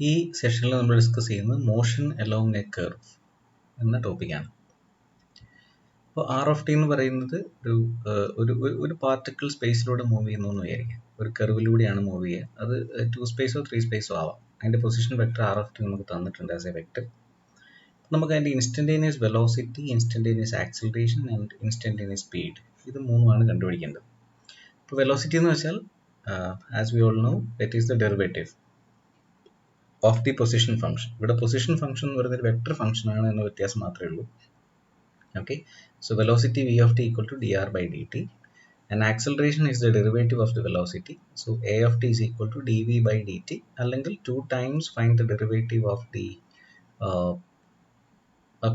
ഈ സെഷനിൽ നമ്മൾ ഡിസ്കസ് ചെയ്യുന്നത് മോഷൻ അലോങ് എ കർവ് എന്ന ടോപ്പിക്കാണ്. അപ്പോൾ ആർ ഓഫ് ടി എന്ന് പറയുന്നത് ഒരു പാർട്ടിക്കിൾ സ്പേസിലൂടെ മൂവ് ചെയ്യുന്നു എന്ന് വിചാരിക്കുക. ഒരു കർവിലൂടെയാണ് മൂവ് ചെയ്യുക. അത് 2 സ്പേസോ 3 സ്പേസോ ആവാം. അതിൻ്റെ position vector r of t നമുക്ക് തന്നിട്ടുണ്ട് ആസ് എ വെക്ടർ. നമുക്ക് അതിൻ്റെ instantaneous velocity, instantaneous acceleration and instantaneous speed, ഇത് മൂന്നുമാണ് കണ്ടുപിടിക്കേണ്ടത്. ഇപ്പോൾ വെലോസിറ്റി എന്ന് വെച്ചാൽ as we all know that is the derivative of the position function. ഇവിടെ പൊസിഷൻ ഫംഗ്ഷൻ എന്ന് പറയുന്നത് ഒരു വെക്ടർ ഫംഗ്ഷൻ ആണ് എന്ന വ്യത്യാസം മാത്രമേ ഉള്ളൂ. Okay, so velocity v of t equal to dr by dt, and acceleration is the derivative of the velocity, so a of t is equal to dv by dt, അല്ലെങ്കിൽ 2 times find the derivative of the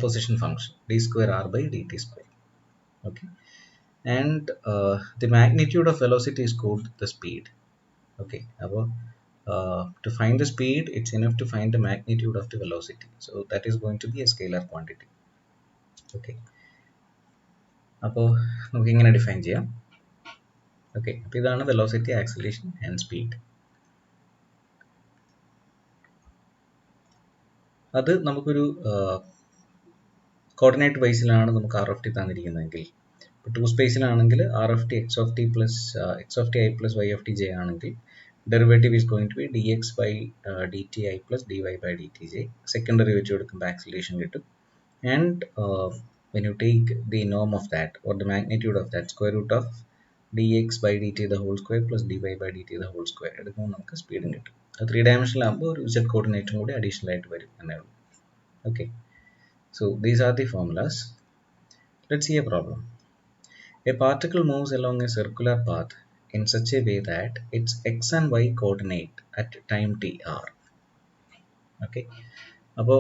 position function, d square r by dt square. Okay, and the magnitude of velocity is called the speed. Okay, to find the speed, it's enough to find the magnitude of the velocity, so that is going to be a scalar quantity. Okay, അപ്പോൾ നമുക്ക് ഇങ്ങനെ define ചെയ്യാം. Okay, അപ്പോൾ ഇതാണ് velocity, acceleration and speed. അത് നമുക്കൊരു coordinate ബേസിലാണ് നമുക്ക് ആർ ഓഫ് ടി തന്നിരിക്കുന്നതെങ്കിൽ, ഇപ്പോൾ 2 സ്പേസിലാണെങ്കിൽ r of t x of t plus x of t i plus y of t j ആണെങ്കിൽ derivative is going to be d x by d t i plus d y by d t j. Second derivative എടുക്കുമ്പോൾ acceleration കിട്ടും. And when you take the norm of that or the magnitude of that, square root of dx by dt the whole square plus dy by dt the whole square എടുക്കുമ്പോൾ നമുക്ക് സ്പീഡും കിട്ടും. അത് 3 ഡയമെൻഷനിൽ ആകുമ്പോൾ ഒരു z കോർഡിനേറ്റും കൂടി additional ആയിട്ട് വരും എന്നേ ഉള്ളൂ. Okay, so these are the formulas. Let's see a problem. A particle moves along a circular path in such a way that its x and y coordinate at time t r. Okay, അപ്പോൾ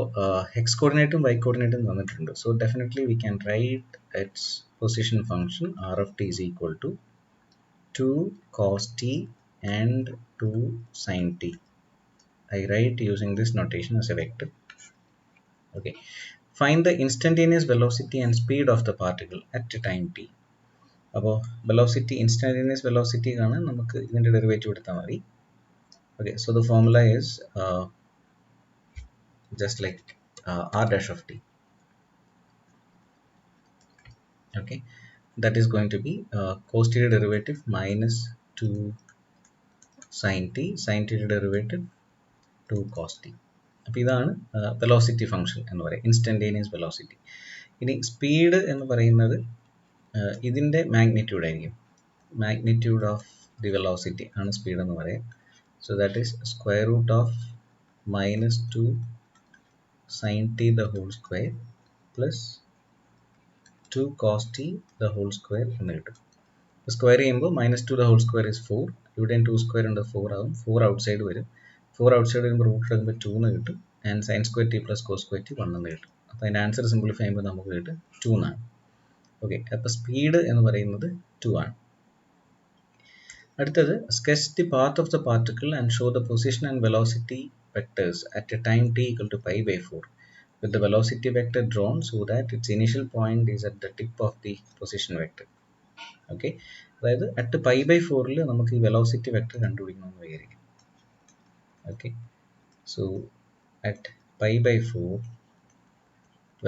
x കോർഡിനേറ്റും y കോർഡിനേറ്റും തന്നിട്ടുണ്ട്. So definitely we can write its position function r of t is equal to 2 cos t and 2 sin t. I write using this notation as a vector. Okay, find the instantaneous velocity and speed of the particle at time t. അപ്പോൾ velocity, instantaneous velocity കാണാൻ നമുക്ക് ഇതിൻ്റെ derivative എടുത്താൽ മതി. Okay, so the formula is just like r dash of t. Okay, that is going to be cos t derivative minus 2 sin t derivative 2 cos t. അപ്പോൾ ഇതാണ് velocity function എന്ന് പറയുന്നത്, instantaneous velocity. ഇനി speed എന്ന് പറയുന്നത് ഇതിൻ്റെ magnitude ആയിരിക്കും. Magnitude of the velocity ആണ് സ്പീഡ് എന്ന് പറയാം. So that is square root of minus 2 sin t the whole square plus 2 cos t the whole square എന്ന് കിട്ടും. സ്ക്വയർ ചെയ്യുമ്പോൾ -2 the whole square is 4. ഇവിടെയും 2 സ്ക്വയർ ഉണ്ട്, 4 ആവും. 4 ഔട്ട്സൈഡ് വരും. 4 ഔട്ട്സൈഡ് വരുമ്പോൾ റൂട്ട് എടുക്കുമ്പോൾ 2 എന്ന് കിട്ടും. And sine square t plus cos square t 1 എന്ന് കിട്ടും. അപ്പോൾ അതിൻ്റെ ആൻസർ സിംപ്ലിഫൈ ചെയ്യുമ്പോൾ നമുക്ക് കിട്ടും 2 എന്നാണ്. ഓക്കെ, അപ്പോൾ സ്പീഡ് എന്ന് പറയുന്നത് 2 ആണ്. അടുത്തത് sketch the path of the particle and show the position and velocity vectors at a time t equal to pi by 4 with the velocity vector drawn so that its initial point is at the tip of the position vector. Okay, അതായത് at pi by 4ൽ നമുക്ക് ഈ velocity vector കണ്ടുപിടിക്കണമെന്ന് വിചാരിക്കും. Okay, so at pi by 4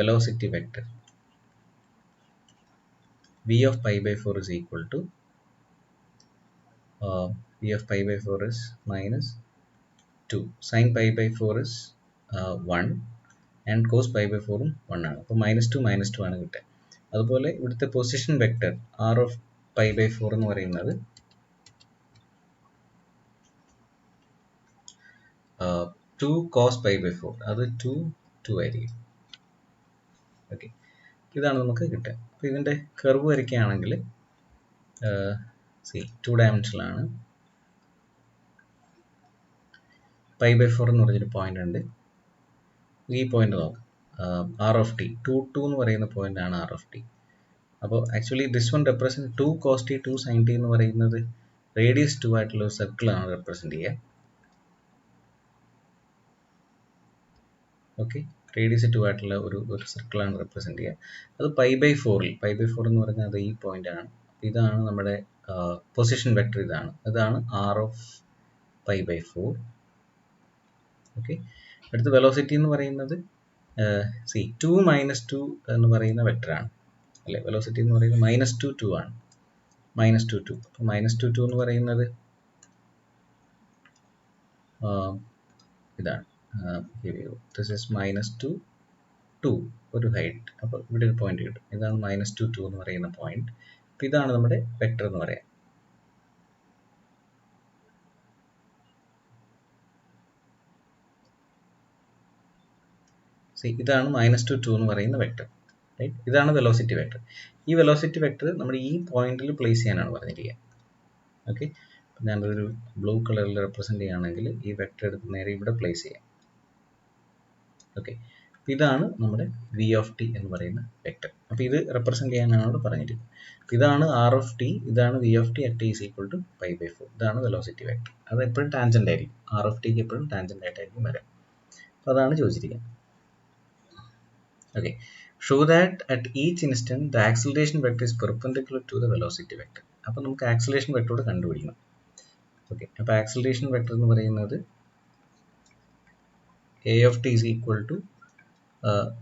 velocity vector v of pi by 4 is equal to v of pi by 4 is minus 2, sin pi by 4 is 1 and cos pi by 4 ഉം 1 ആണ്. അപ്പോൾ -2 ആണ് കിട്ടുക. അതുപോലെ ഇവിടുത്തെ position vector r of pi by 4 എന്ന് പറയുന്നത് 2 cos pi by 4, അത് 2 ആയിരിക്കും. ഓക്കെ, ഇതാണ് നമുക്ക് കിട്ടുക. അപ്പോൾ ഇതിൻ്റെ കർവ് വരയ്ക്കുകയാണെങ്കിൽ 2 ഡയമെൻഷനിലാണ്. പൈ ബൈ 4 എന്ന് പറഞ്ഞൊരു പോയിന്റ് ഉണ്ട്. ഈ പോയിന്റ് നോക്കാം, ആർ ഓഫ് ടി 2 എന്ന് പറയുന്ന പോയിന്റ് ആണ് ആർ ഓഫ് ടി. അപ്പോൾ actually this one represent 2 cos t 2 sin t എന്ന് പറയുന്നത് റേഡിയസ് 2 ആയിട്ടുള്ള ഒരു സർക്കിളാണ് റെപ്രസെൻറ്റ് ചെയ്യുക. ഓക്കെ, റേഡിയസ് 2 ആയിട്ടുള്ള ഒരു സർക്കിളാണ് റെപ്രസെൻറ്റ് ചെയ്യുക. അത് പൈ ബൈ 4 എന്ന് പറഞ്ഞാൽ അത് ഈ പോയിന്റ് ആണ്. ഇതാണ് നമ്മുടെ പൊസിഷൻ വെക്ടർ. ഇതാണ് r of pi by 4. Okay, അടുത്ത വെലോസിറ്റി എന്ന് പറയുന്നത് സി 2 -2 എന്ന് പറയുന്ന വെക്ടറാണ് അല്ലേ. വെലോസിറ്റി എന്ന് പറയുന്നത് -2 ആണ്. -2 അപ്പോൾ -2 എന്ന് പറയുന്നത് ഇതാണ്. ദിസ് ഇസ് -2 ഒരു ഹൈറ്റ്. അപ്പോൾ ഇവിടെ ഒരു പോയിന്റ് കിട്ടും. ഇതാണ് -2 എന്ന് പറയുന്ന പോയിന്റ്. അപ്പോൾ ഇതാണ് നമ്മുടെ വെക്ടർ എന്ന് പറയാം. ഇതാണ് -2 എന്ന് പറയുന്ന വെക്ടർ. റൈറ്റ്, ഇതാണ് വെലോസിറ്റി വെക്ടർ. ഈ വെലോസിറ്റി വെക്ടർ നമ്മൾ ഈ പോയിന്റിൽ പ്ലേസ് ചെയ്യാനാണ് പറഞ്ഞിരിക്കുക. ഓക്കെ, ഞാനൊരു ബ്ലൂ കളറിൽ റെപ്രസെന്റ് ചെയ്യുകയാണെങ്കിൽ ഈ വെക്ടർ എടുത്ത് നേരെ ഇവിടെ പ്ലേസ് ചെയ്യാം. ഓക്കെ, ഇതാണ് നമ്മുടെ വി ഓഫ് ടി എന്ന് പറയുന്ന വെക്ടർ. അപ്പോൾ ഇത് റെപ്രസെന്റ് ചെയ്യാനാണ് അവിടെ പറഞ്ഞിരിക്കുന്നത്. ഇതാണ് ആർ ഓഫ് ടി, ഇതാണ് v of t at is equal to π/4. ഇതാണ് വെലോസിറ്റി വെക്ടർ. അത് എപ്പോഴും ടാൻജന്റ് ആയിരിക്കും. ആർ ഓഫ് ടിക്ക് എപ്പോഴും ടാൻജന്റ് ആയിട്ടായിരിക്കും വരാം. അപ്പോൾ അതാണ് ചോദിച്ചിരിക്കുന്നത്. Okay, show that at each instant the acceleration vector is perpendicular to the velocity vector. അപ്പോൾ നമുക്ക് ആക്സിലറേഷൻ വെക്ടർ കണ്ടുപിടിക്കണം. ഓക്കെ, അപ്പോൾ ആക്സിലറേഷൻ വെക്ടർ എന്ന് പറയുന്നത് a of t is equal to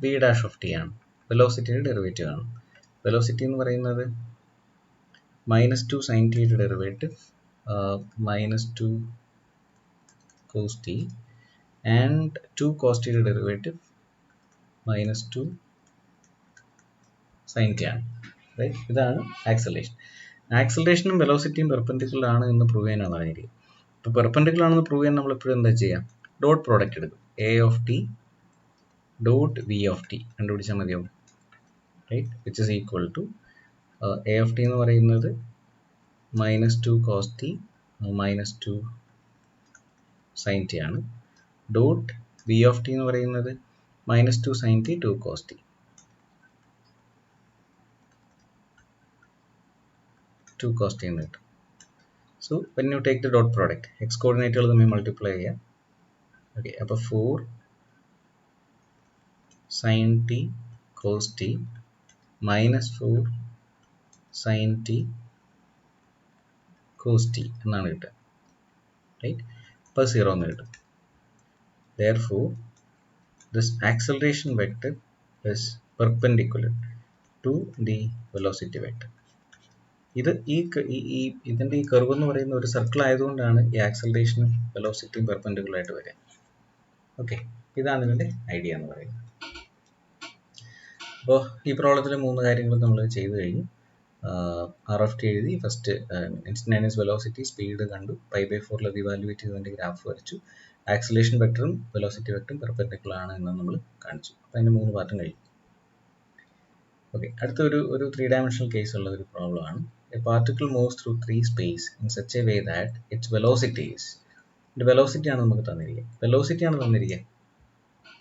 v dash of t ആണ്. വെലോസിറ്റിയുടെ ഡെറിവേറ്റീവ് ആണ്. Velocity എന്ന് പറയുന്നത് -2 sin t യുടെ derivative -2 cos t and 2 cos t യുടെ ഡെറിവേറ്റീവ് -2 sin t ആണ്. റൈറ്റ്, ഇതാണ് ആക്സിലറേഷൻ. ആക്സിലറേഷനും വെലോസിറ്റിയും പെർപെൻഡിക്കുലർ ആണ് എന്ന് പ്രൂവ് ചെയ്യാനാണ് പറഞ്ഞിരിക്കുന്നത്. ഇപ്പോൾ പെർപെൻഡിക്കുലർ ആണെന്ന് പ്രൂവ് ചെയ്യാൻ നമ്മൾ എപ്പോഴും എന്താ ചെയ്യുക? ഡോട്ട് പ്രോഡക്റ്റ് എടുക്കും. A of t dot v of t കണ്ടുപിടിച്ചാൽ മതിയാവും. Right, which is equal to a of t എന്ന് പറയുന്നത് -2 cos t -2 sin t ആണ്. ഡോട്ട് വി ഓഫ് ടി എന്ന് പറയുന്നത് -2 sin t 2 cos t 2 cos t എന്ന് കിട്ടും. So when you take the dot product X കോർഡിനേറ്റുകൾ തമ്മിൽ മൾട്ടിപ്ലൈ ചെയ്യാം. ഓക്കെ, അപ്പോൾ 4 sin t cos t -4 sin t cos t എന്നാണ് കിട്ടുക. റൈറ്റ്, അപ്പോൾ 0 എന്ന് കിട്ടും. Therefore this acceleration vector is perpendicular to the velocity vector. ഇത് ഇതിൻ്റെ ഈ കർവ് എന്ന് പറയുന്ന ഒരു സർക്കിൾ ആയതുകൊണ്ടാണ് ഈ ആക്സലറേഷനും വെലോസിറ്റിയും പെർപെൻഡിക്കുലർ ആയിട്ട് വരിക. ഓക്കെ, ഇതാണ് ഇതിൻ്റെ ഐഡിയ എന്ന് പറയുന്നത്. അപ്പോൾ ഈ പ്രോബ്ലത്തിൽ 3 കാര്യങ്ങൾ നമ്മൾ ചെയ്തു കഴിഞ്ഞു. ആർ ഓഫ് ടി എഴുതി, ഫസ്റ്റ് ഇൻസ്റ്റന്റേനിയസ് വെലോസിറ്റി സ്പീഡ് കണ്ടു, π/4 അത് ഇവാലുവേറ്റ് ചെയ്തതിൻ്റെ ഗ്രാഫ് വരച്ചു, ആക്സിലേഷൻ വെക്ടറും വെലോസിറ്റി വെക്ടറും പെർപെൻഡിക്കുലർ ആണ് എന്ന് നമ്മൾ കാണിച്ചു. അപ്പോൾ അതിൻ്റെ 3 പാർട്ടും കഴിഞ്ഞു. ഓക്കെ, അടുത്ത ഒരു 3 dimensional കേസ് ഉള്ള ഒരു പ്രോബ്ലം ആണ്. A particle moves through 3 space in such a way that it's velocity is, ഇതിൻ്റെ വെലോസിറ്റി ആണ് നമുക്ക് തന്നിരിക്കുക. വെലോസിറ്റിയാണ് തന്നിരിക്കുക.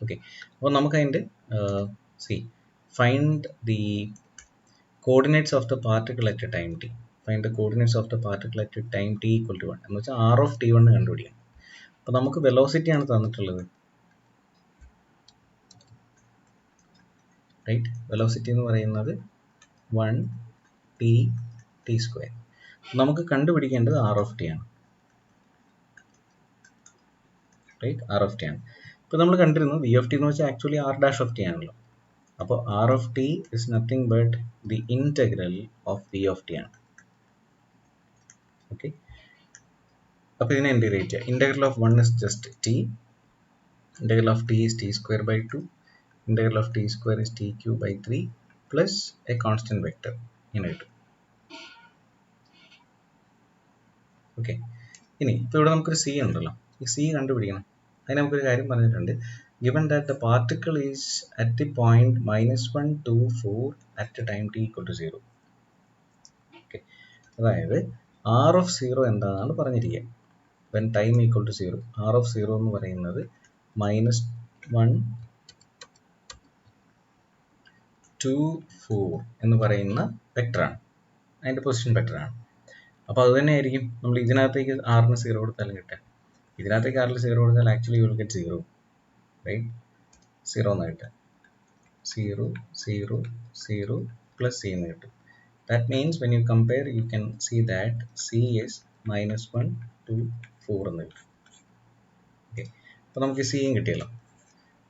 ഓക്കെ, അപ്പോൾ നമുക്ക് അതിൻ്റെ find the coordinates of the particle at a time t. Find the coordinates of the particle at a time t equal to 1 എന്ന് വെച്ചാൽ r of t1 കണ്ടുപിടിക്കണം. അപ്പോൾ നമുക്ക് വെലോസിറ്റി ആണ് തന്നിട്ടുള്ളത്. റൈറ്റ്, വെലോസിറ്റി എന്ന് പറയുന്നത് 1 t സ്ക്വയർ. നമുക്ക് കണ്ടുപിടിക്കേണ്ടത് r of t ആണ്. റൈറ്റ്, r of t ആണ്. ഇപ്പോൾ നമ്മൾ കണ്ടിരുന്നു v of t എന്ന് വെച്ചാൽ actually r dash of t ആണല്ലോ. അപ്പോൾ r of t is nothing but the integral of v of t ആണ്. ഓക്കെ, അപ്പോൾ ഇതിനെ ഇൻറ്റഗ്രേറ്റ് ചെയ്യുക. Integral of 1 is just t, integral of t is t square by 2, integral of t square is t cube by 3 plus a constant vector ഇങ്ങനെ കിട്ടും. Okay, ഇനി ഇപ്പോൾ ഇവിടെ നമുക്കൊരു c ഉണ്ടല്ലോ, ഈ c കണ്ടുപിടിക്കണം. അതിന് നമുക്കൊരു കാര്യം പറഞ്ഞിട്ടുണ്ട്. Given that the particle is at the point -1, 2, 4 at a time t equal to 0. Okay, അതായത് r of 0 എന്താണെന്നാണ് പറഞ്ഞിരിക്കുക. when time equal to 0, r of 0 എന്ന് പറയുന്നത് -1, 2, 4 എന്ന് പറയുന്ന വെക്ടറാണ്, അതിൻ്റെ പൊസിഷൻ വെക്ടറാണ്. അപ്പോൾ അത് തന്നെ ആയിരിക്കും നമ്മൾ ഇതിനകത്തേക്ക് ആറിന് 0 കൊടുത്താലും കിട്ടുക. ഇതിനകത്തേക്ക് ആറിൽ 0 കൊടുത്താൽ actually you will get 0. Right, 0 എന്ന് കിട്ടുക. 0, 0, 0 plus c എന്ന് കിട്ടും. That means when you compare you can see that c is -1, 2, 4 എന്ന് കിട്ടും. Okay, അപ്പോൾ നമുക്ക് സിയും കിട്ടിയല്ലോ.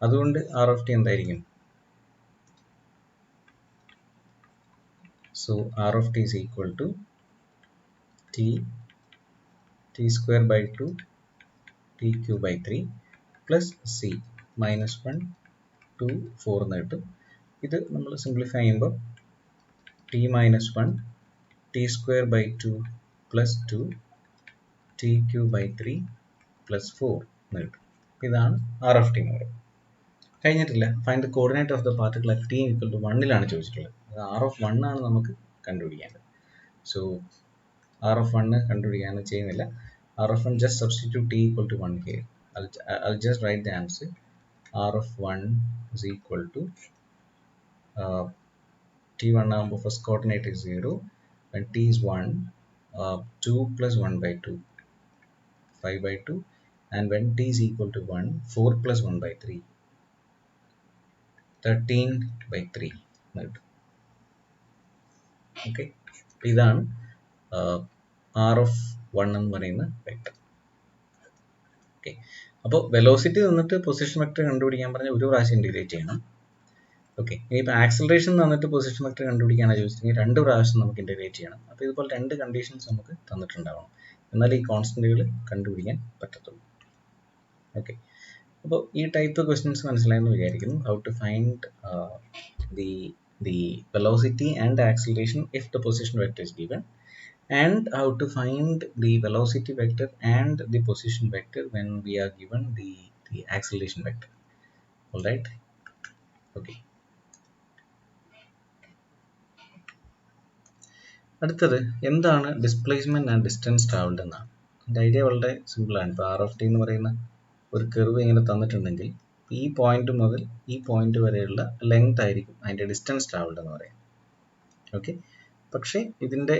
അതുകൊണ്ട് ആർ ഓഫ് ടി എന്തായിരിക്കും? So r of t is equal to t square by 2 t cube by 3 plus c minus 1 2 4 എന്ന് കിട്ടും. ഇത് നമ്മൾ സിംപ്ലിഫൈ ചെയ്യുമ്പോൾ t minus 1 t square by 2 plus 2 t cube by 3 plus 4 എന്ന് കിട്ടും. ഇതാണ് ആർ ഓഫ് ടി എന്ന് പറയുന്നത്. കഴിഞ്ഞിട്ടില്ല. Find the coordinate of the particle at t equal to 1 ചോദിച്ചിട്ടുള്ളത്. അത് ആർ ഓഫ് 1 ആണ് നമുക്ക് കണ്ടുപിടിക്കേണ്ടത്. സോ ആർ ഓഫ് 1 കണ്ടുപിടിക്കാൻ ചെയ്യുന്നില്ല. R of 1 just substitute t equal to 1 here. I'll just write the answer. R of 1 is equal to t1 ആകുമ്പോൾ first coordinate is 0, when t is 1, 2 plus 1 by 2 5 by 2, and when t is equal to 1 4 plus 1 by 3 13 by 3. Okay, ഇതാണ് r of 1 എന്ന് പറയുന്ന vector. Okay, അപ്പോൾ velocity തന്നിട്ട് position vector കണ്ടുപിടിക്കാൻ പറഞ്ഞാൽ ഒരു പ്രാവശ്യം ഇൻറ്റിഗ്രേറ്റ് ചെയ്യണം. ഓക്കെ, ഇനിയിപ്പോൾ ആക്സലറേഷൻ തന്നിട്ട് പൊസിഷൻ വെക്ടർ കണ്ടുപിടിക്കാനാണ് ചോദിച്ചിട്ടുണ്ടെങ്കിൽ 2 പ്രാവശ്യം നമുക്ക് ഇൻറ്റിഗ്രേറ്റ് ചെയ്യണം. അപ്പോൾ ഇതുപോലെ 2 കണ്ടീഷൻസ് നമുക്ക് തന്നിട്ടുണ്ടാവണം, എന്നാൽ ഈ കോൺസ്റ്റന്റുകൾ കണ്ടുപിടിക്കാൻ പറ്റത്തുള്ളൂ. ഓക്കെ, അപ്പോൾ ഈ ടൈപ്പ് ക്വസ്റ്റ്യൻസ് മനസ്സിലായെന്ന് വിചാരിക്കുന്നു. How to find the velocity and acceleration if the position vector is given, and how to find the velocity vector and the position vector when we are given the acceleration vector. All right, okay. അടുത്തത് എന്താണ് displacement and distance travelled എന്നാണ്. ഇതിൻ്റെ idea വളരെ സിമ്പിളാണ്. ഇപ്പോൾ R of t എന്ന് പറയുന്ന ഒരു കർവ് ഇങ്ങനെ തന്നിട്ടുണ്ടെങ്കിൽ ഈ പോയിന്റ് മുതൽ ഈ പോയിന്റ് വരെയുള്ള ലെങ്ത് ആയിരിക്കും അതിൻ്റെ ഡിസ്റ്റൻസ് ട്രാവൽഡ് എന്ന് പറയുന്നത്. ഓക്കെ, പക്ഷേ ഇതിൻ്റെ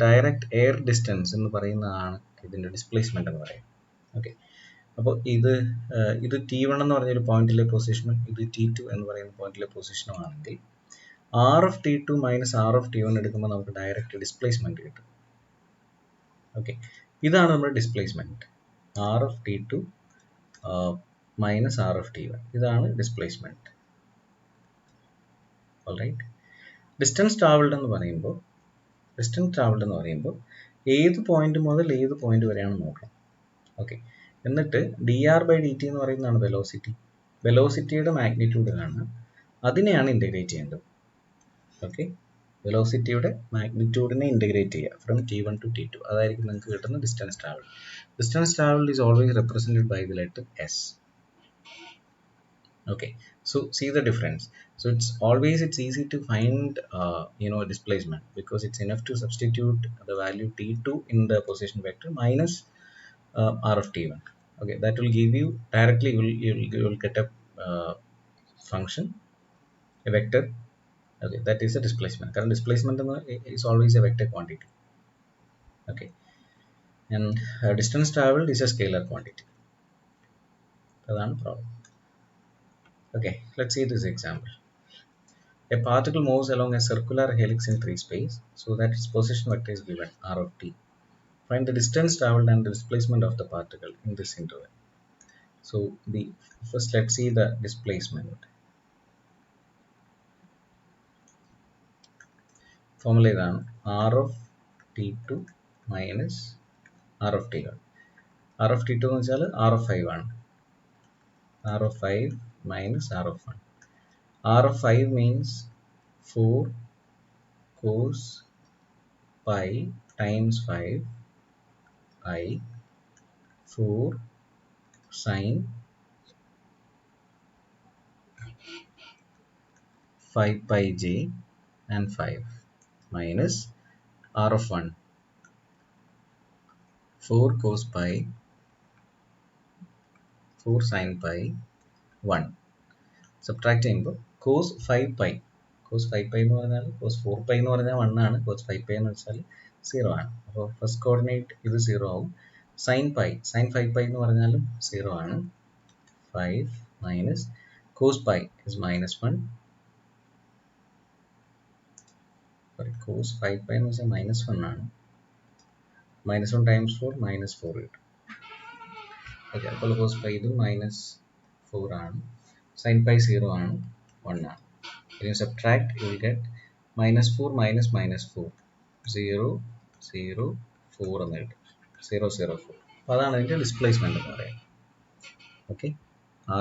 ഡയറക്റ്റ് എയർ ഡിസ്റ്റൻസ് എന്ന് പറയുന്നതാണ് ഇതിൻ്റെ ഡിസ്പ്ലേസ്മെന്റ് എന്ന് പറയുന്നത്. ഓക്കെ, അപ്പോൾ ഇത് T1 എന്ന് പറഞ്ഞൊരു പോയിന്റിലെ പൊസിഷനും ഇത് T2 എന്ന് പറയുന്ന പോയിന്റിലെ പൊസിഷനും ആണെങ്കിൽ r of T2 minus r of T1 എടുക്കുമ്പോൾ നമുക്ക് ഡയറക്റ്റ് ഡിസ്പ്ലേസ്മെന്റ് കിട്ടും. ഓക്കെ, ഇതാണ് നമ്മുടെ displacement. R of T2 minus r of T1, ഇതാണ് ഡിസ്പ്ലേസ്മെന്റ്. ഓൾറൈറ്റ്, ഡിസ്റ്റൻസ് ട്രാവൽഡ് എന്ന് പറയുമ്പോൾ ഏത് പോയിന്റ് മുതൽ ഏത് പോയിന്റ് വരെയാണ് നോക്കണം. ഓക്കെ, എന്നിട്ട് dr/dt എന്ന് പറയുന്നതാണ് വെലോസിറ്റി. വെലോസിറ്റിയുടെ മാഗ്നിറ്റ്യൂഡ് കാണുക, അതിനെയാണ് ഇൻ്റഗ്രേറ്റ് ചെയ്യേണ്ടത്. ഓക്കെ, വെലോസിറ്റിയുടെ മാഗ്നിറ്റ്യൂഡിനെ ഇൻ്റഗ്രേറ്റ് ചെയ്യുക ഫ്രം T1 to T2, അതായിരിക്കും നിങ്ങൾക്ക് കിട്ടുന്ന distance travel. Distance travel is always represented by the letter S. Okay, so see the difference. So it's easy to find displacement because it's enough to substitute the value T2 in the position vector minus R of T1. Okay, that will give you directly, you will get a function, a vector. Okay, that is a displacement. Current displacement is always a vector quantity. Okay, and distance traveled is a scalar quantity. That's the problem. Okay, let's see this example. A particle moves along a circular helix in free space so that its position vector is given R of t. Find the distance traveled and the displacement of the particle in this interval. So first let's see the displacement. Formula is R of t2 minus R of t1. R of t2 is R of 5 ആണ്. R of 5 minus R of 1. R of 5 means 4 cos pi times 5 I 4 sin 5 pi j and 5 minus R of 1 4 cos pi 4 sin pi 1. Subtract ചെയ്യുമ്പോൾ cos 5 pi എന്ന് പറഞ്ഞാൽ cos 4 pi എന്ന് പറഞ്ഞാൽ 1 ആണ്, cos 5 pi എന്ന് വെച്ചാൽ 0 ആണ്. അപ്പോൾ ഫസ്റ്റ് കോർഡിനേറ്റ് ഇത് 0 ആവും. sin 5 pi എന്ന് പറഞ്ഞാലും 0 ആണ്. 5 minus cos pi is minus 1. cos 5 pi എന്ന് വെച്ചാൽ -1 ആണ്. -1 times 4 -4 കിട്ടും. ഓക്കെ, അപ്പോൾ കോസ് പൈ ഇത് -4 ആണ്, സൈൻ പൈ 0 ആണ്, 1 ആണ്. ഇനി സബ്ട്രാക്ട് യു വിൽ ഗെറ്റ് -4 -4 0 0 4 എന്ന് കിട്ടും, 0 0 4. അപ്പോൾ അതാണ് അതിൻ്റെ ഡിസ്പ്ലേസ്മെൻറ്റ് എന്ന് പറയുന്നത്. ഓക്കെ,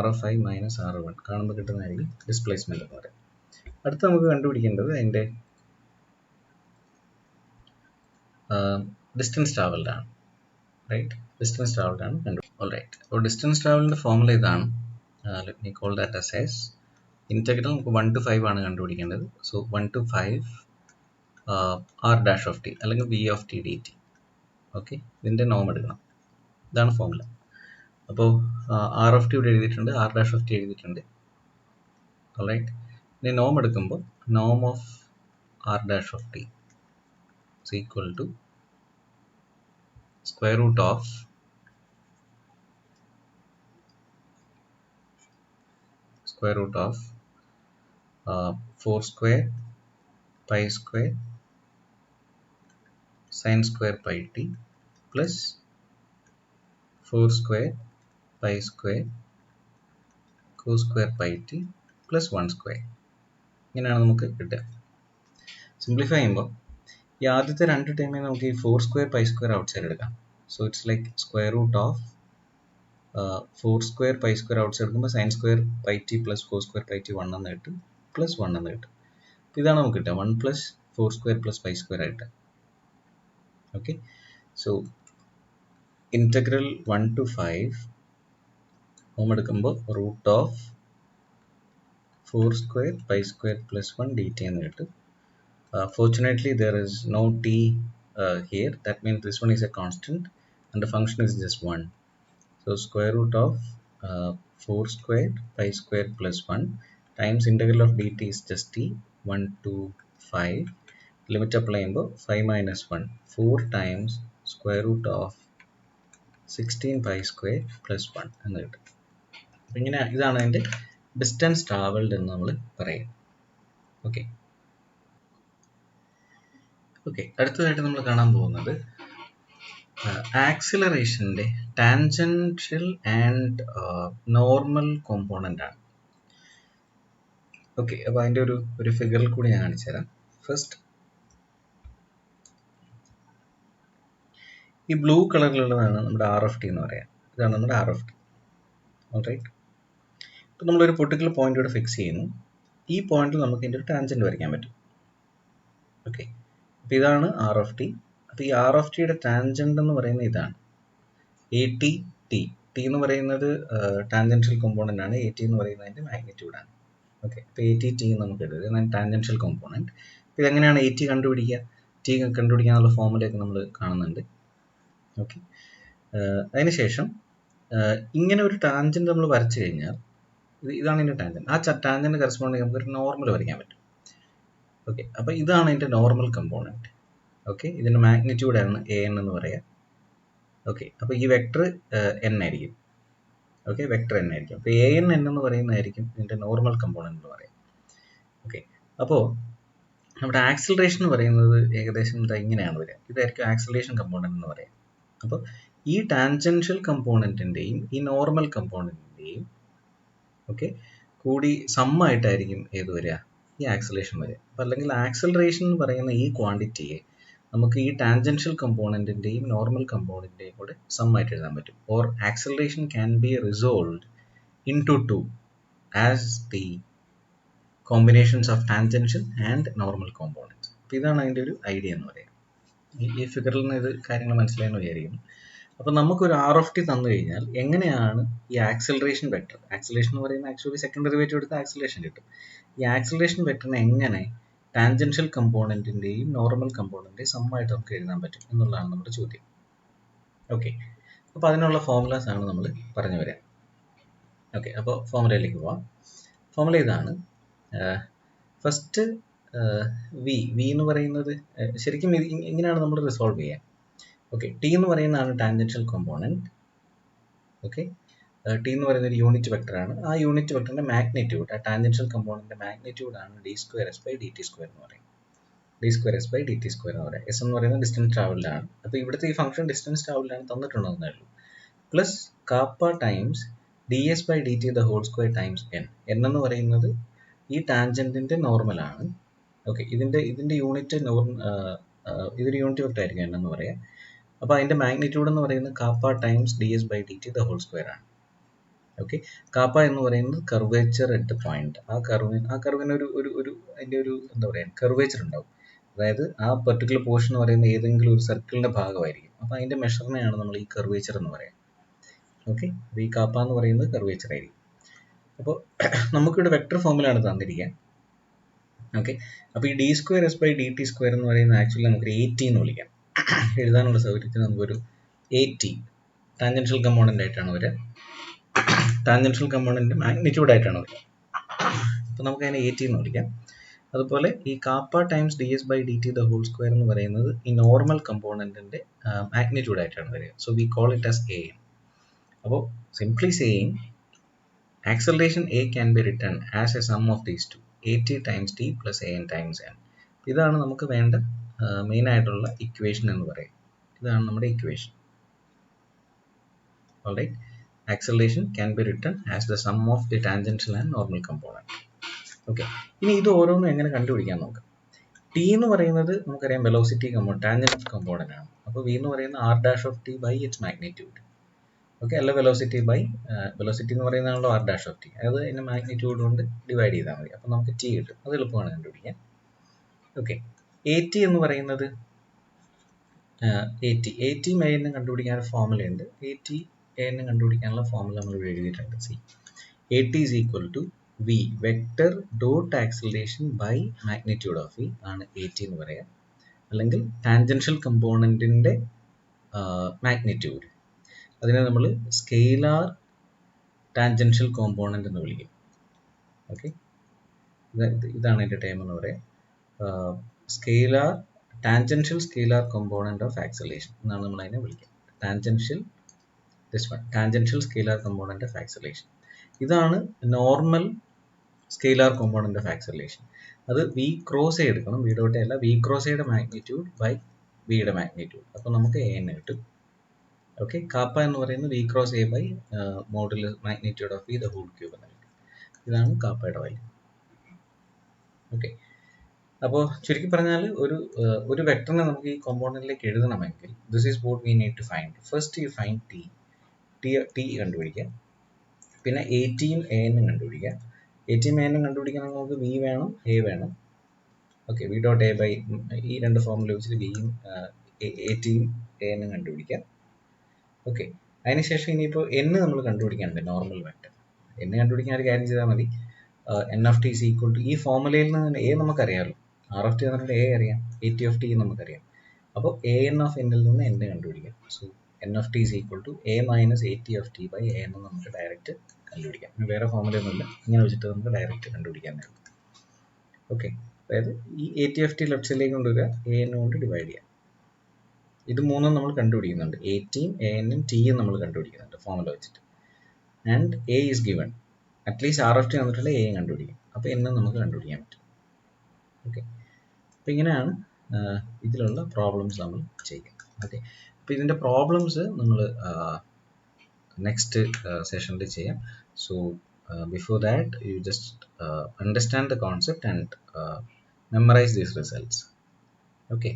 RF മൈനസ് R1 കാണുമ്പോൾ കിട്ടുന്നതായിരിക്കും ഡിസ്പ്ലേസ്മെൻറ്റ് എന്ന് പറയുന്നത്. അടുത്ത് നമുക്ക് കണ്ടുപിടിക്കേണ്ടത് അതിൻ്റെ ഡിസ്റ്റൻസ് ട്രാവൽഡ് ആണ്, റൈറ്റ്? ഡിസ്റ്റൻസ് ട്രാവൽഡ് ആണ് ഓൾറൈറ്റ്. അപ്പോൾ ഡിസ്റ്റൻസ് ട്രാവലിൻ്റെ ഫോർമുല ഇതാണ്. Let me call that as integral നമുക്ക് 1 to 5 ആണ് കണ്ടുപിടിക്കേണ്ടത്. So 1 to 5 r dash of t അല്ലെങ്കിൽ v of t dt. Okay, ഇതിൻ്റെ നോം എടുക്കണം, ഇതാണ് ഫോർമുല. അപ്പോൾ r of t ഇവിടെ എഴുതിയിട്ടുണ്ട്, r dash of t എഴുതിയിട്ടുണ്ട്. ഓൾറൈറ്റ്, ഇനി നോം എടുക്കുമ്പോൾ നോം of r dash of t is equal to square root of square root of 4 square pi square sin square pi t plus 4 square pi square cos square pi t plus 1 square. ഇങ്ങനെയാണ് നമുക്ക് കിട്ടുക. Simplify ചെയ്യുമ്പോൾ ഈ ആദ്യത്തെ രണ്ട് ടൈമിൽ നമുക്ക് ഈ 4 square pi square ഔട്ട്സൈഡ് എടുക്കാം. So it's like square root of 4 square pi square outside എടുക്കുമ്പോൾ sine square pi t plus cos square pi t 1 എന്ന് കിട്ടും, പ്ലസ് 1 എന്ന് കിട്ടും. അപ്പോൾ ഇതാണ് നമുക്ക് കിട്ടുക 1 plus 4 square plus pi square ആയിട്ട്. ഓക്കെ, സോ ഇൻറ്റഗ്രൽ 1 to 5 ഹോം എടുക്കുമ്പോൾ root of 4 square pi square plus 1 dt എന്ന് കിട്ടും. Fortunately there is no t here, that means this one is a constant and the function is just 1. So square root of 4 square pi square plus 1 times integral of dt is just t, 1 to 5. Limit apply ചെയ്യുമ്പോൾ 5 minus 1 4 times square root of 16 pi square plus 1 എന്ന് കിട്ടും. അപ്പോൾ ഇങ്ങനെ ഇതാണ് അതിൻ്റെ distance travelled എന്ന് നമ്മൾ പറയും. ഓക്കെ ഓക്കെ, അടുത്തതായിട്ട് നമ്മൾ കാണാൻ പോകുന്നത് ആക്സിലറേഷൻ്റെ ടാൻജൻഷ്യൽ ആൻഡ് നോർമൽ കോമ്പോണൻ്റ് ആണ്. ഓക്കെ, അപ്പോൾ അതിൻ്റെ ഒരു ഫിഗറിൽ കൂടി ഞാൻ കാണിച്ചു തരാം. ഫസ്റ്റ് ഈ ബ്ലൂ കളറിലുള്ളതാണ് നമ്മുടെ RF t എന്ന് പറയാം. ഇതാണ് നമ്മുടെ RF t. ഓൾറൈറ്റ്, ഇപ്പോൾ നമ്മളൊരു പെർട്ടിക്കുലർ പോയിന്റ് ഇവിടെ ഫിക്സ് ചെയ്യുന്നു. ഈ പോയിന്റിൽ നമുക്ക് ഇതിൻ്റെ ഒരു ടാൻജൻറ്റ് വരയ്ക്കാൻ പറ്റും. ഓക്കെ, അപ്പോൾ ഇതാണ് RF t. അപ്പോൾ ഈ RF tയുടെ ടാൻജൻറ്റ് എന്ന് പറയുന്നത് ഇതാണ് AT t. t എന്ന് പറയുന്നത് ടാൻജൻഷ്യൽ കോമ്പോണൻ്റ് ആണ്, AT എന്ന് പറയുന്നതിൻ്റെ മാഗ്നിറ്റ്യൂഡാണ്. ഓക്കെ, അപ്പോൾ AT t നമുക്ക് എഴുതുക, ഇതാണ് ടാൻജൻഷ്യൽ കോമ്പോണൻറ്റ്. അപ്പോൾ ഇതെങ്ങനെയാണ് AT കണ്ടുപിടിക്കുക? t കണ്ടുപിടിക്കാനുള്ള ഫോർമുലയൊക്കെ നമ്മൾ കാണുന്നുണ്ട്. ഓക്കെ, അതിനുശേഷം ഇങ്ങനെ ഒരു ടാൻജൻറ്റ് നമ്മൾ വരച്ചു കഴിഞ്ഞാൽ ഇതാണ് ഇതിൻ്റെ ടാൻജൻറ്റ്. ആ ടാൻജൻറ്റ് കറസ്പോണ്ടിങ് നമുക്കൊരു നോർമൽ വരയ്ക്കാൻ പറ്റും. ഓക്കെ, അപ്പോൾ ഇതാണ് ഇതിൻ്റെ നോർമൽ കമ്പോണൻറ്റ്. ഓക്കെ, ഇതിൻ്റെ മാഗ്നിറ്റ്യൂഡാണ് AN എന്ന് പറയാം. ഓക്കെ, അപ്പോൾ ഈ വെക്ടർ n ആയിരിക്കും. ഓക്കെ, വെക്ടർ n ആയിരിക്കും. അപ്പോൾ AN n എന്ന് പറയുന്നതായിരിക്കും ഇതിൻ്റെ നോർമൽ കമ്പോണൻറ്റ് എന്ന് പറയാം. ഓക്കെ, അപ്പോൾ നമ്മുടെ ആക്സിലറേഷൻ എന്ന് പറയുന്നത് ഏകദേശം ഇങ്ങനെയാണ് വരിക. ഇതായിരിക്കും ആക്സിലറേഷൻ കമ്പോണൻറ്റ് എന്ന് പറയാം. അപ്പോൾ ഈ ടാൻജൻഷ്യൽ കമ്പോണൻറ്റിൻ്റെയും ഈ നോർമൽ കമ്പോണൻറ്റിൻ്റെയും ഓക്കെ കൂടി സമ്മായിട്ടായിരിക്കും ഏത് വരിക? ഈ ആക്സിലറേഷൻ വരിക. അപ്പോൾ അല്ലെങ്കിൽ ആക്സിലറേഷൻ എന്ന് പറയുന്ന ഈ ക്വാണ്ടിറ്റിയെ നമുക്ക് ഈ ടാൻജൻഷ്യൽ കമ്പോണൻറ്റിൻ്റെയും നോർമൽ കമ്പോണൻറ്റിൻ്റെയും കൂടെ സമ്മായിട്ട് എഴുതാൻ പറ്റും. Or acceleration can be resolved into 2 as the combinations of tangential and normal components. അപ്പോൾ ഇതാണ് അതിൻ്റെ ഒരു ഐഡിയ എന്ന് പറയുന്നത്. ഈ ഫിഗറിൽ നിന്ന് ഇത് കാര്യങ്ങൾ മനസ്സിലായെന്ന് വിചാരിക്കുന്നു. അപ്പോൾ നമുക്കൊരു RF t തന്നു കഴിഞ്ഞാൽ എങ്ങനെയാണ് ഈ ആക്സിലറേഷൻ വെക്ടർ, ആക്സിലറേഷൻ എന്ന് പറയുന്നത് ആക്ച്വലി സെക്കൻഡ് ഡെറിവേറ്റീവ് എടുത്ത് ആക്സിലറേഷൻ കിട്ടും. ഈ ആക്സിലറേഷൻ വെക്ടറിനെ എങ്ങനെ ടാൻജൻഷ്യൽ കമ്പോണൻറ്റിൻ്റെയും നോർമൽ കമ്പോണൻറ്റിൻ്റെയും സമ്മായിട്ട് നമുക്ക് എഴുതാൻ പറ്റും എന്നുള്ളതാണ് നമ്മുടെ ചോദ്യം. ഓക്കെ, അപ്പോൾ അതിനുള്ള ഫോർമുലാസ് ആണ് നമ്മൾ പറഞ്ഞു വരാം. ഓക്കെ, അപ്പോൾ ഫോർമുലയിലേക്ക് പോവാം. ഫോർമുല ഇതാണ്. ഫസ്റ്റ് വി എന്ന് പറയുന്നത് ശരിക്കും ഇങ്ങനെയാണ് നമ്മൾ റിസോൾവ് ചെയ്യുക. ഓക്കെ, ടി എന്ന് പറയുന്നതാണ് ടാൻജൻഷ്യൽ കോമ്പോണൻറ്റ്. ഓക്കെ, ടി എന്ന് പറയുന്ന ഒരു യൂണിറ്റ് വെക്ടറാണ്. ആ യൂണിറ്റ് വെക്ടറിൻ്റെ മാഗ്നിറ്റ്യൂഡ്, ആ ടാൻജൻഷ്യൽ കോമ്പോണൻറ്റിൻ്റെ മാഗ്നിറ്റ്യൂഡാണ് d²s/dt² എന്ന് പറയുന്നത്. d²s/dt² എന്ന് പറയാം. എസ് എന്ന് പറയുന്നത് ഡിസ്റ്റൻസ് ട്രാവൽഡ് ആണ്. അപ്പോൾ ഇവിടുത്തെ ഈ ഫംഗ്ഷൻ ഡിസ്റ്റൻസ് ട്രാവൽഡ് ആണ് തന്നിട്ടുണ്ടെന്നേ ഉള്ളൂ. Plus kappa times d s by d t the whole square times n. N എന്ന് പറയുന്നത് ഈ ടാൻജൻറ്റിൻ്റെ നോർമലാണ്. ഓക്കെ, ഇതിൻ്റെ യൂണിറ്റ് ഇതൊരു യൂണിറ്റ് വെക്ടർ ആയിരിക്കും എൻ എന്ന് പറയാം. അപ്പോൾ അതിൻ്റെ മാഗ്നിറ്റ്യൂഡ് എന്ന് പറയുന്നത് kappa times d s by d t the whole square ആണ്. ഓക്കെ, കാപ്പ എന്ന് പറയുന്നത് കർവേച്ചർ അറ്റ് പോയിന്റ്. ആ കർവിന് അതിൻ്റെ ഒരു എന്താ പറയുക കർവേച്ചർ ഉണ്ടാവും. അതായത് ആ പെർട്ടിക്കുലർ പോർഷൻ എന്ന് പറയുന്നത് ഏതെങ്കിലും ഒരു സർക്കിളിൻ്റെ ഭാഗമായിരിക്കും. അപ്പോൾ അതിൻ്റെ മെഷറിനെയാണ് നമ്മൾ ഈ കർവേച്ചർ എന്ന് പറയാം. ഓക്കെ, അപ്പോൾ ഈ കാപ്പ എന്ന് പറയുന്നത് കർവേച്ചർ ആയിരിക്കും. അപ്പോൾ നമുക്കിവിടെ വെക്ടർ ഫോമിലാണ് തന്നിരിക്കുക. ഓക്കെ, അപ്പോൾ ഈ d square s by d t square എന്ന് പറയുന്നത് ആക്ച്വലി നമുക്കൊരു AT എന്ന് വിളിക്കാം. എഴുതാനുള്ള സൗകര്യത്തിന് നമുക്കൊരു AT ടാൻജൻഷ്യൽ കമ്പോണൻ്റ് ആയിട്ടാണ് വരിക. ടാൻജൻഷ്യൽ കമ്പോണൻ്റ് മാഗ്നിറ്റ്യൂഡ് ആയിട്ടാണ് വരിക. അപ്പോൾ നമുക്ക് അതിനെ AT എന്ന് വിളിക്കാം. അതുപോലെ ഈ kappa times d s by d t the whole square എന്ന് പറയുന്നത് ഈ നോർമൽ കമ്പോണൻറ്റിൻ്റെ മാഗ്നിറ്റ്യൂഡ് ആയിട്ടാണ് വരിക. So we call it as AN. അപ്പോൾ simply saying acceleration A can be written as a sum of these two, AT times T plus AN times N. ഇതാണ് നമുക്ക് വേണ്ട മെയിൻ ആയിട്ടുള്ള ഇക്വേഷൻ എന്ന് പറയും. ഇതാണ് നമ്മുടെ equation. Alright, acceleration can be written as the sum of the tangential and normal component. Okay, ഇനി ഇത് ഓരോന്നും എങ്ങനെ കണ്ടുപിടിക്കാൻ നോക്കാം. ടി എന്ന് പറയുന്നത് നമുക്കറിയാം വെലോസിറ്റി ടാൻജൻഷ്യൽ കമ്പോണൻ്റ് ആണ്. അപ്പോൾ വി എന്ന് പറയുന്നത് r dash of t by its magnitude. Okay, അല്ല വെലോസിറ്റി എന്ന് പറയുന്നതാണല്ലോ ആർ ഡാഷ് ഓഫ് ടി. അത് അതിൻ്റെ മാഗ്നിറ്റ്യൂഡ് കൊണ്ട് ഡിവൈഡ് ചെയ്താൽ മതി. അപ്പോൾ നമുക്ക് ടി കിട്ടും. അത് എളുപ്പമാണ് കണ്ടുപിടിക്കാൻ. ഓക്കെ, AT എന്ന് പറയുന്നത് AT എന്നെ കണ്ടുപിടിക്കാൻ ഫോർമുലയുണ്ട്. AT എന്നെ കണ്ടുപിടിക്കാനുള്ള ഫോർമുല നമ്മൾ എഴുതിയിട്ടുണ്ട്. C AT is equal to v vector dot acceleration by magnitude of v ആണ് AT എന്ന് പറയാം. അല്ലെങ്കിൽ ടാൻജൻഷ്യൽ കമ്പോണൻറ്റിൻ്റെ മാഗ്നിറ്റ്യൂഡ്, അതിനെ നമ്മൾ സ്കെയിലാർ ടാൻജൻഷ്യൽ കോമ്പോണൻ്റ് എന്ന് വിളിക്കും. ഓക്കെ, ഇതാണ് എൻ്റെ ടേം എന്ന് പറയാം. Tangential scalar component of acceleration എന്നാണ് നമ്മൾ അതിനെ വിളിക്കുക. Tangential scalar component of acceleration. ഇതാണ് normal scalar component of acceleration. അത് വി ക്രോസ് എ എടുക്കണം, വി ഡോട്ട് എ അല്ല, വി ക്രോസ് എയുടെ മാഗ്നിറ്റ്യൂഡ് ബൈ വിയുടെ മാഗ്നിറ്റ്യൂഡ്. അപ്പോൾ നമുക്ക് AN കിട്ടും. ഓക്കെ, കാപ്പ എന്ന് പറയുന്നത് v cross a by modulus magnitude of v the whole cube എന്ന് കിട്ടും. ഇതാണ് കാപ്പയുടെ വാല്യൂ. ഓക്കെ, അപ്പോൾ ചുരുക്കി പറഞ്ഞാൽ ഒരു വെക്ടറിനെ നമുക്ക് ഈ കോമ്പോണന്റിലേക്ക് എഴുതണമെങ്കിൽ this is what we need to find. First you find t കണ്ടുപിടിക്കുക, പിന്നെ ATയും ANും കണ്ടുപിടിക്കുക. ATയും ANും കണ്ടുപിടിക്കണമെങ്കിൽ നമുക്ക് വി വേണം, എ വേണം. Okay, v dot a by ഈ രണ്ട് ഫോർമുല വെച്ചിട്ട് വിയും ATയും ANും കണ്ടുപിടിക്കുക. ഓക്കെ, അതിനുശേഷം ഇനിയിപ്പോൾ N നമ്മൾ കണ്ടുപിടിക്കാനുണ്ട്, നോർമൽ വെക്ടർ. N കണ്ടുപിടിക്കാൻ ഒരു കാര്യം ചെയ്താൽ മതി. N of t is equal to ഈ ഫോർമുലയിൽ നിന്ന് തന്നെ A നമുക്കറിയാമല്ലോ, R ഓഫ് ടി എന്നിട്ട് A അറിയാം, AT ഓഫ് ടി നമുക്കറിയാം. അപ്പോൾ AN ഓഫ് Nൽ നിന്ന് N കണ്ടുപിടിക്കാം. So N of t is equal to A minus AT of t by A എന്ന് നമുക്ക് ഡയറക്റ്റ് കണ്ടുപിടിക്കാം. വേറെ ഫോർമുലയൊന്നുമില്ല, ഇങ്ങനെ വെച്ചിട്ട് നമുക്ക് ഡയറക്റ്റ് കണ്ടുപിടിക്കാൻ കഴിയും. ഓക്കെ, അതായത് ഈ AT ഓഫ് ടി ലെഫ്റ്റ് സൈഡിലേക്ക് കൊണ്ടുവരിക, AN കൊണ്ട് ഡിവൈഡ് ചെയ്യാം. ഇത് മൂന്നും നമ്മൾ കണ്ടുപിടിക്കുന്നുണ്ട്. ATയും ANും Tയും നമ്മൾ കണ്ടുപിടിക്കുന്നുണ്ട് ഫോർമുല വെച്ചിട്ട്. And A is given, at least R of T വന്നിട്ടുള്ള A കണ്ടുപിടിക്കും. അപ്പോൾ N നമുക്ക് കണ്ടുപിടിക്കാൻ പറ്റും. ഓക്കെ, അപ്പോൾ ഇങ്ങനെയാണ് ഇതിലുള്ള പ്രോബ്ലംസ് നമ്മൾ ചെയ്യുക. ഓക്കെ, അപ്പോൾ ഇതിൻ്റെ പ്രോബ്ലംസ് നമ്മൾ നെക്സ്റ്റ് സെഷനിൽ ചെയ്യാം. So before that you just understand the concept and memorise these results. Okay,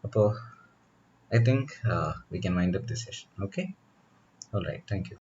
അപ്പോൾ I think we can wind up this session. Okay, all right, thank you.